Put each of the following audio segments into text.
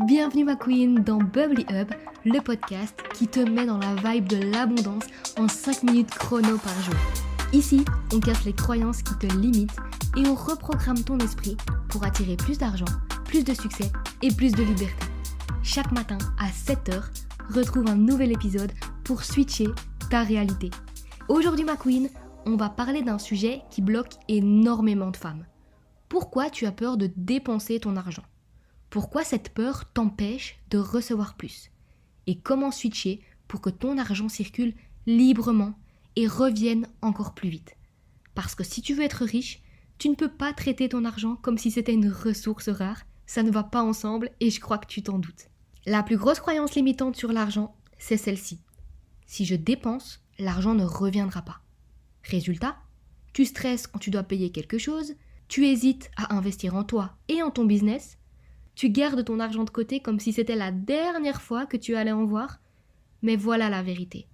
Bienvenue ma queen dans Bubbly Hub, le podcast qui te met dans la vibe de l'abondance en 5 minutes chrono par jour. Ici, on casse les croyances qui te limitent et on reprogramme ton esprit pour attirer plus d'argent, plus de succès et plus de liberté. Chaque matin à 7h, retrouve un nouvel épisode pour switcher ta réalité. Aujourd'hui ma queen, on va parler d'un sujet qui bloque énormément de femmes. Pourquoi tu as peur de dépenser ton argent ? Pourquoi cette peur t'empêche de recevoir plus ? Et comment switcher pour que ton argent circule librement et revienne encore plus vite ? Parce que si tu veux être riche, tu ne peux pas traiter ton argent comme si c'était une ressource rare. Ça ne va pas ensemble et je crois que tu t'en doutes. La plus grosse croyance limitante sur l'argent, c'est celle-ci. Si je dépense, l'argent ne reviendra pas. Résultat, tu stresses quand tu dois payer quelque chose, tu hésites à investir en toi et en ton business, tu gardes ton argent de côté comme si c'était la dernière fois que tu allais en voir. Mais voilà la vérité.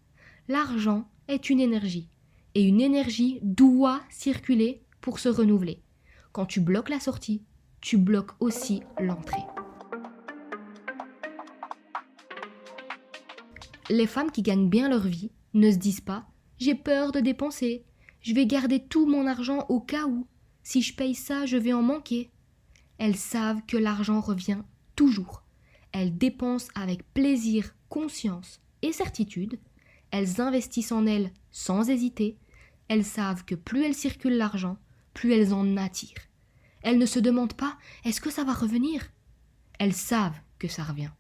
L'argent est une énergie. Et une énergie doit circuler pour se renouveler. Quand tu bloques la sortie, tu bloques aussi l'entrée. Les femmes qui gagnent bien leur vie ne se disent pas « j'ai peur de dépenser, je vais garder tout mon argent au cas où, si je paye ça, je vais en manquer ». Elles savent que l'argent revient toujours. Elles dépensent avec plaisir, conscience et certitude. Elles investissent en elles sans hésiter. Elles savent que plus elles circulent l'argent, plus elles en attirent. Elles ne se demandent pas « est-ce que ça va revenir ?» Elles savent que ça revient.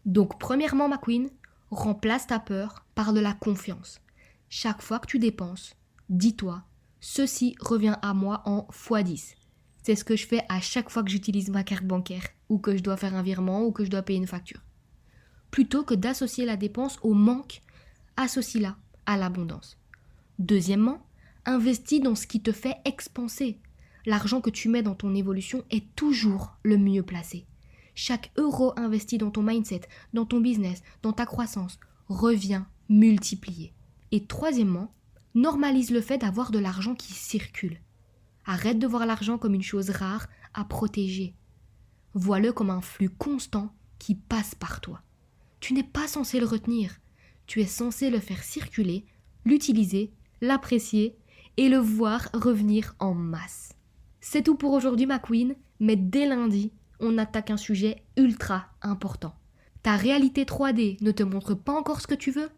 Donc premièrement ma queen, remplace ta peur par de la confiance. Chaque fois que tu dépenses, dis-toi « ceci revient à moi en x10 ». C'est ce que je fais à chaque fois que j'utilise ma carte bancaire ou que je dois faire un virement ou que je dois payer une facture. Plutôt que d'associer la dépense au manque, associe-la à l'abondance. Deuxièmement, investis dans ce qui te fait expanser. L'argent que tu mets dans ton évolution est toujours le mieux placé. Chaque euro investi dans ton mindset, dans ton business, dans ta croissance, revient multiplié. Et troisièmement, normalise le fait d'avoir de l'argent qui circule. Arrête de voir l'argent comme une chose rare à protéger. Vois-le comme un flux constant qui passe par toi. Tu n'es pas censé le retenir. Tu es censé le faire circuler, l'utiliser, l'apprécier et le voir revenir en masse. C'est tout pour aujourd'hui ma queen, mais dès lundi, on attaque un sujet ultra important. Ta réalité 3D ne te montre pas encore ce que tu veux ?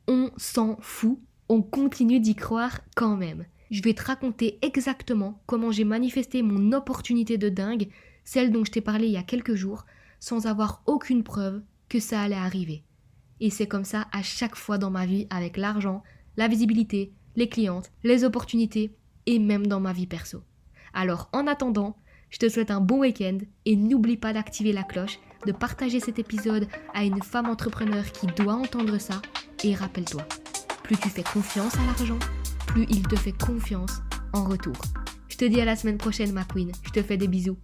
On s'en fout, on continue d'y croire quand même. Je vais te raconter exactement comment j'ai manifesté mon opportunité de dingue, celle dont je t'ai parlé il y a quelques jours, sans avoir aucune preuve que ça allait arriver. Et c'est comme ça à chaque fois dans ma vie avec l'argent, la visibilité, les clientes, les opportunités et même dans ma vie perso. Alors en attendant, je te souhaite un bon week-end et n'oublie pas d'activer la cloche, de partager cet épisode à une femme entrepreneur qui doit entendre ça et rappelle-toi, plus tu fais confiance à l'argent, plus il te fait confiance en retour. Je te dis à la semaine prochaine ma queen, je te fais des bisous.